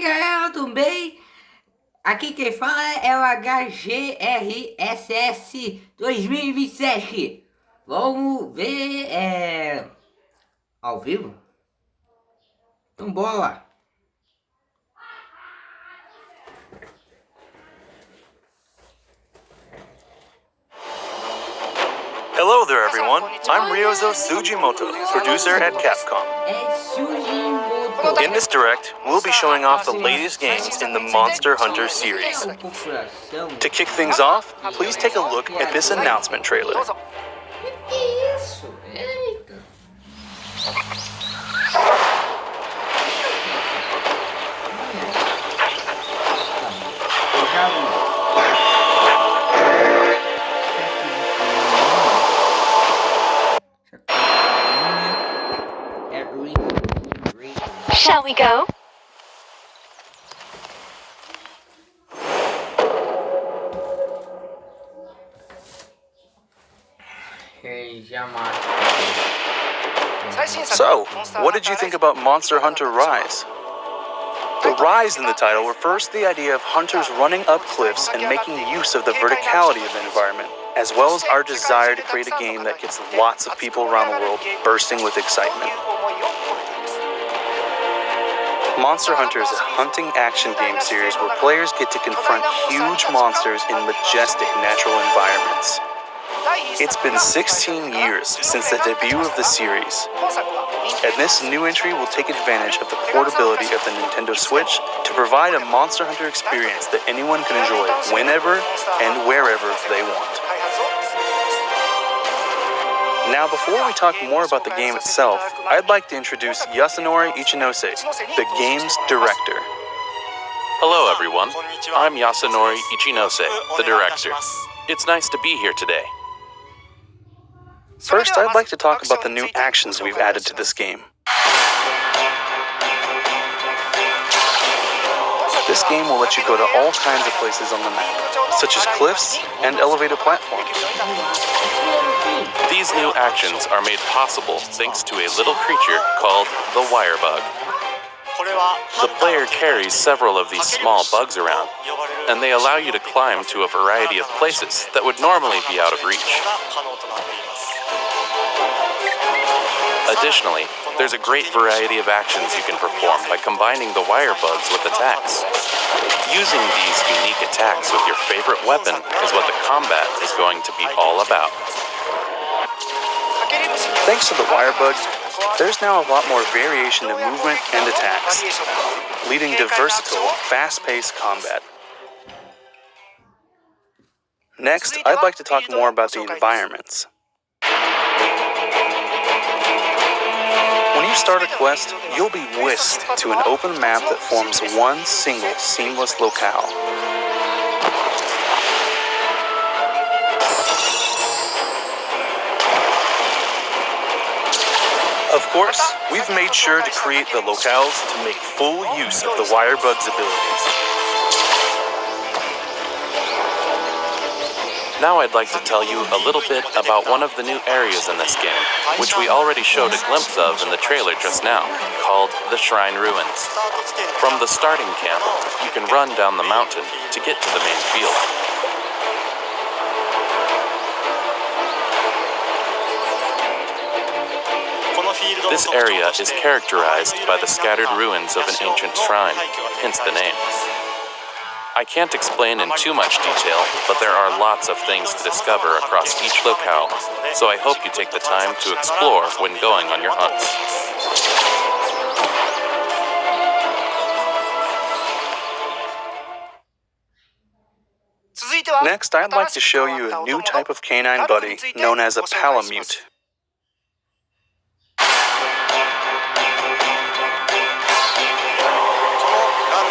aí, galera, tudo bem? Aqui quem fala é o HgrsS2027. Vamos ver ao vivo? Então bora lá. Hello there, everyone. I'm HgrsS2027, producer at Capcom. In this direct, we'll be showing off the latest games in the Monster Hunter series. To kick things off, please take a look at this announcement trailer. Shall we go? So, what did you think about Monster Hunter Rise? The rise in the title refers to the idea of hunters running up cliffs and making use of the verticality of the environment, as well as our desire to create a game that gets lots of people around the world bursting with excitement. Monster Hunter is a hunting action game series where players get to confront huge monsters in majestic natural environments. It's been 16 years since the debut of the series, and this new entry will take advantage of the portability of the Nintendo Switch to provide a Monster Hunter experience that anyone can enjoy whenever and wherever they want. Now, before we talk more about the game itself, I'd like to introduce Yasunori Ichinose, the game's director. Hello, everyone. I'm Yasunori Ichinose, the director. It's nice to be here today. First, I'd like to talk about the new actions we've added to this game. This game will let you go to all kinds of places on the map, such as cliffs and elevated platforms. These new actions are made possible thanks to a little creature called the wire bug. The player carries several of these small bugs around, and they allow you to climb to a variety of places that would normally be out of reach. Additionally, there's a great variety of actions you can perform by combining the wire bugs with attacks. Using these unique attacks with your favorite weapon is what the combat is going to be all about. Thanks to the wire bug, there's now a lot more variation to movement and attacks, leading to versatile, fast-paced combat. Next, I'd like to talk more about the environments. When you start a quest, you'll be whisked to an open map that forms one single, seamless locale. Of course, we've made sure to create the locales to make full use of the wire bug's abilities. Now I'd like to tell you a little bit about one of the new areas in this game, which we already showed a glimpse of in the trailer just now, called the Shrine Ruins. From the starting camp, you can run down the mountain to get to the main field. This area is characterized by the scattered ruins of an ancient shrine, hence the name. I can't explain in too much detail, but there are lots of things to discover across each locale, so I hope you take the time to explore when going on your hunts. Next, I'd like to show you a new type of canine buddy known as a palamute.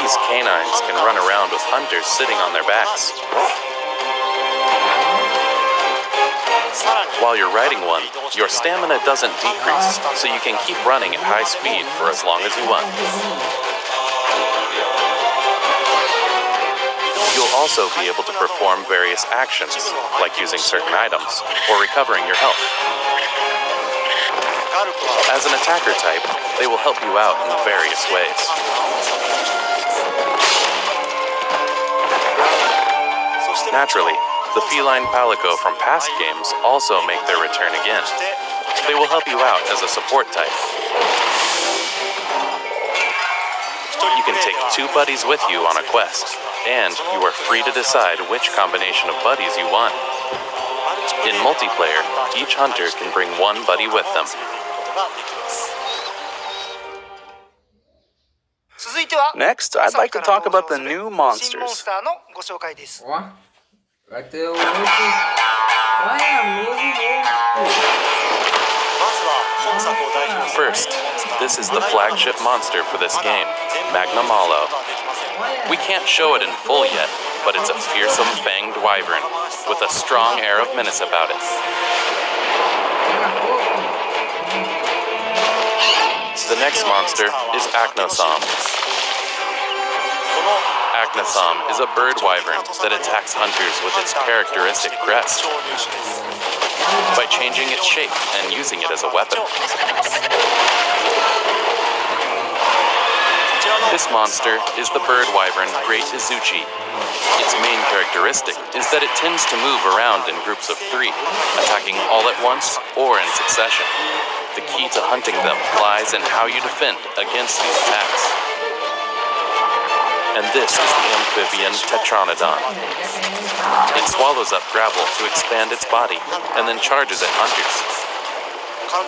These canines can run around with hunters sitting on their backs. While you're riding one, your stamina doesn't decrease, so you can keep running at high speed for as long as you want. You'll also be able to perform various actions, like using certain items, or recovering your health. As an attacker type, they will help you out in various ways. Naturally, the feline palico from past games also make their return again. They will help you out as a support type. You can take 2 buddies with you on a quest, and you are free to decide which combination of buddies you want. In multiplayer, each hunter can bring 1 buddy with them. Next, I'd like to talk about the new monsters. Ó, vai ter o novo. Olha, novo monstro. First, this is the flagship monster for this game, Magnamalo. We can't show it in full yet, but it's a fearsome fanged wyvern with a strong air of menace about it. The next monster is Acnosom. Acnosom is a bird wyvern that attacks hunters with its characteristic crest by changing its shape and using it as a weapon. This monster is the bird wyvern Great Izuchi. Its main characteristic is that it tends to move around in groups of 3, attacking all at once or in succession. The key to hunting them lies in how you defend against these attacks. And this is the amphibian Tetranodon. It swallows up gravel to expand its body and then charges at hunters.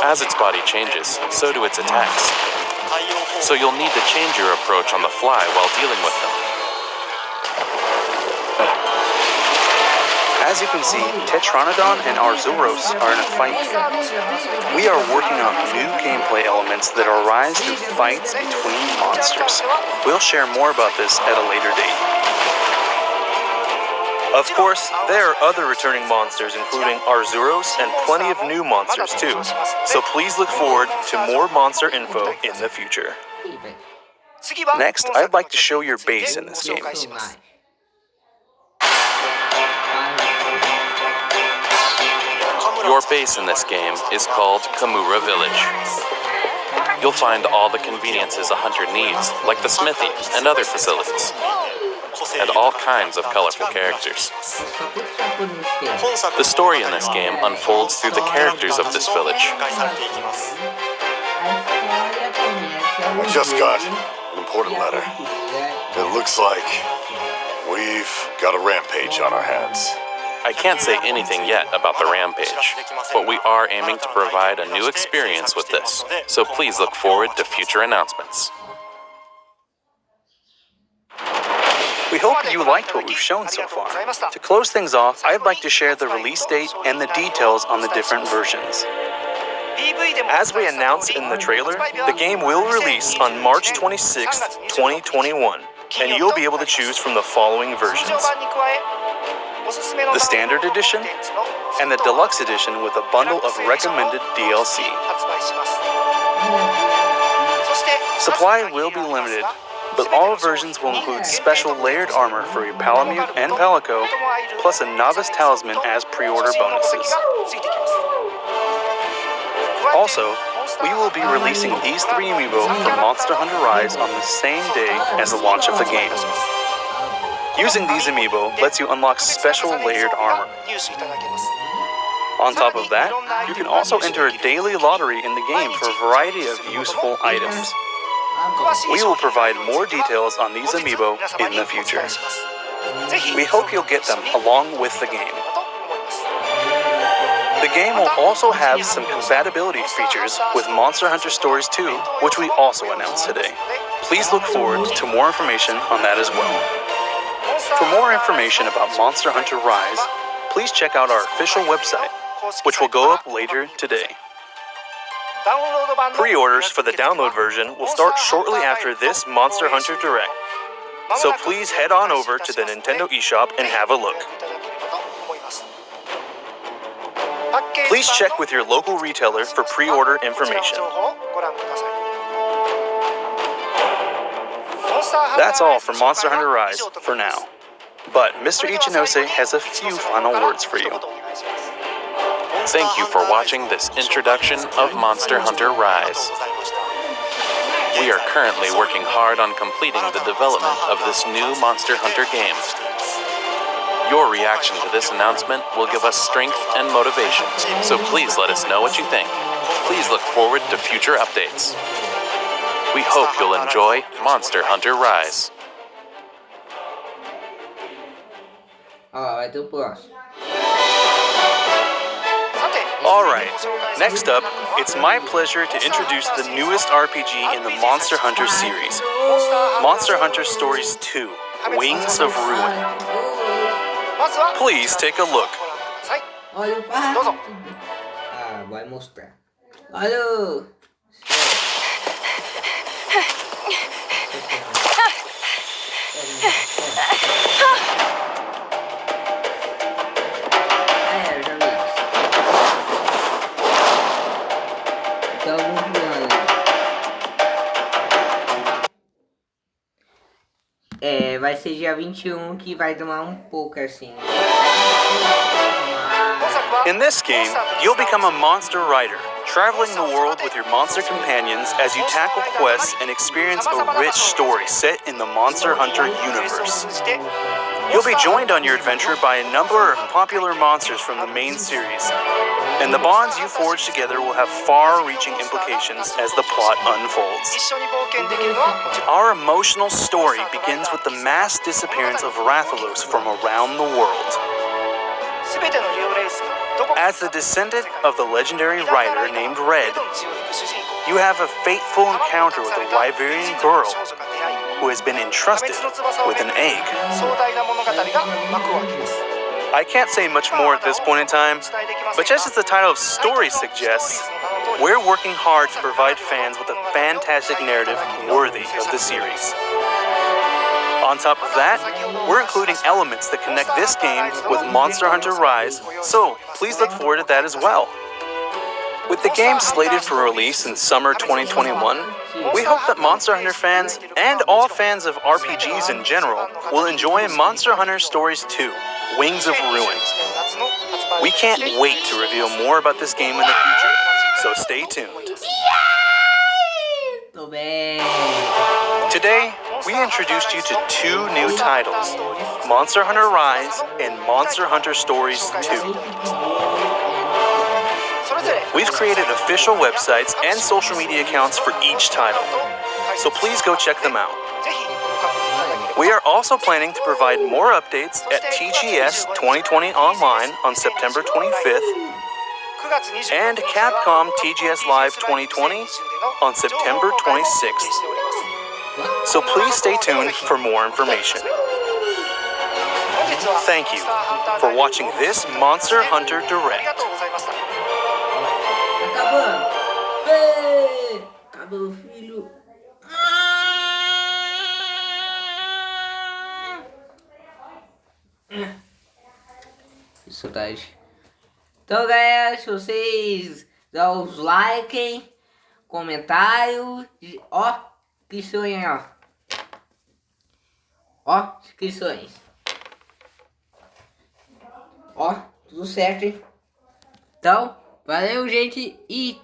As its body changes, so do its attacks. So you'll need to change your approach on the fly while dealing with them. As you can see, Tetranodon and Arzuros are in a fight. We are working on new gameplay elements that arise through fights between monsters. We'll share more about this at a later date. Of course, there are other returning monsters including Arzuros and plenty of new monsters too. So please look forward to more monster info in the future. Next, I'd like to show your base in this game. Your base in this game is called Kamura Village. You'll find all the conveniences a hunter needs, like the smithy and other facilities, and all kinds of colorful characters. The story in this game unfolds through the characters of this village. We just got an important letter. It looks like we've got a rampage on our hands. I can't say anything yet about the rampage, but we are aiming to provide a new experience with this, so please look forward to future announcements. We hope you liked what we've shown so far. To close things off, I'd like to share the release date and the details on the different versions. As we announced in the trailer, the game will release on March 26, 2021, and you'll be able to choose from the following versions: the Standard Edition and the Deluxe Edition with a bundle of recommended DLC. Supply will be limited, but all versions will include special layered armor for your Palamute and Palico, plus a Novice Talisman as pre-order bonuses. Also, we will be releasing these 3 amiibo for Monster Hunter Rise on the same day as the launch of the game. Using these amiibo lets you unlock special layered armor. On top of that, you can also enter a daily lottery in the game for a variety of useful items. We will provide more details on these amiibo in the future. We hope you'll get them along with the game. The game will also have some compatibility features with Monster Hunter Stories 2, which we also announced today. Please look forward to more information on that as well. For more information about Monster Hunter Rise, please check out our official website, which will go up later today. Pre-orders for the download version will start shortly after this Monster Hunter Direct, so please head on over to the Nintendo eShop and have a look. Please check with your local retailer for pre-order information. That's all for Monster Hunter Rise for now. But Mr. Ichinose has a few final words for you. Thank you for watching this introduction of Monster Hunter Rise. We are currently working hard on completing the development of this new Monster Hunter game. Your reaction to this announcement will give us strength and motivation, so please let us know what you think. Please look forward to future updates. We hope you'll enjoy Monster Hunter Rise. Ó, vai ter o próximo. Alright, next up, it's my pleasure to introduce the newest RPG in the Monster Hunter series, Monster Hunter Stories 2, Wings of Ruin. Please take a look. Olha o pato. Ah, vai mostrar. Olha o... É, eu já vi isso. Então vamos pulando. É, vai ser dia 21 que vai tomar um pouco assim. In this game, you'll become a monster rider, traveling the world with your monster companions as you tackle quests and experience a rich story set in the Monster Hunter universe. You'll be joined on your adventure by a number of popular monsters from the main series, and the bonds you forge together will have far-reaching implications as the plot unfolds. Our emotional story begins with the mass disappearance of Rathalos from around the world. As the descendant of the legendary rider named Red, you have a fateful encounter with a Wyverian girl who has been entrusted with an egg. I can't say much more at this point in time, but just as the title of Story suggests, we're working hard to provide fans with a fantastic narrative worthy of the series. On top of that, we're including elements that connect this game with Monster Hunter Rise, so please look forward to that as well. With the game slated for release in summer 2021, we hope that Monster Hunter fans, and all fans of RPGs in general, will enjoy Monster Hunter Stories 2, Wings of Ruin. We can't wait to reveal more about this game in the future, so stay tuned. Tô bem. Today, we introduced you to two new titles, Monster Hunter Rise and Monster Hunter Stories 2. We've created official websites and social media accounts for each title, so please go check them out. We are also planning to provide more updates at HgrsS2020 Online on September 25th and Capcom TGS Live 2020 on September 26th. So please stay tuned for more information. Thank you for watching this Monster Hunter Direct. Acabando. Ei, acabou, filho. Isso, Tati. Então, galera, se vocês dão os likes, comentários, ó, inscrições aí, ó. Ó, inscrições. Ó, tudo certo, hein? Então, valeu, gente, e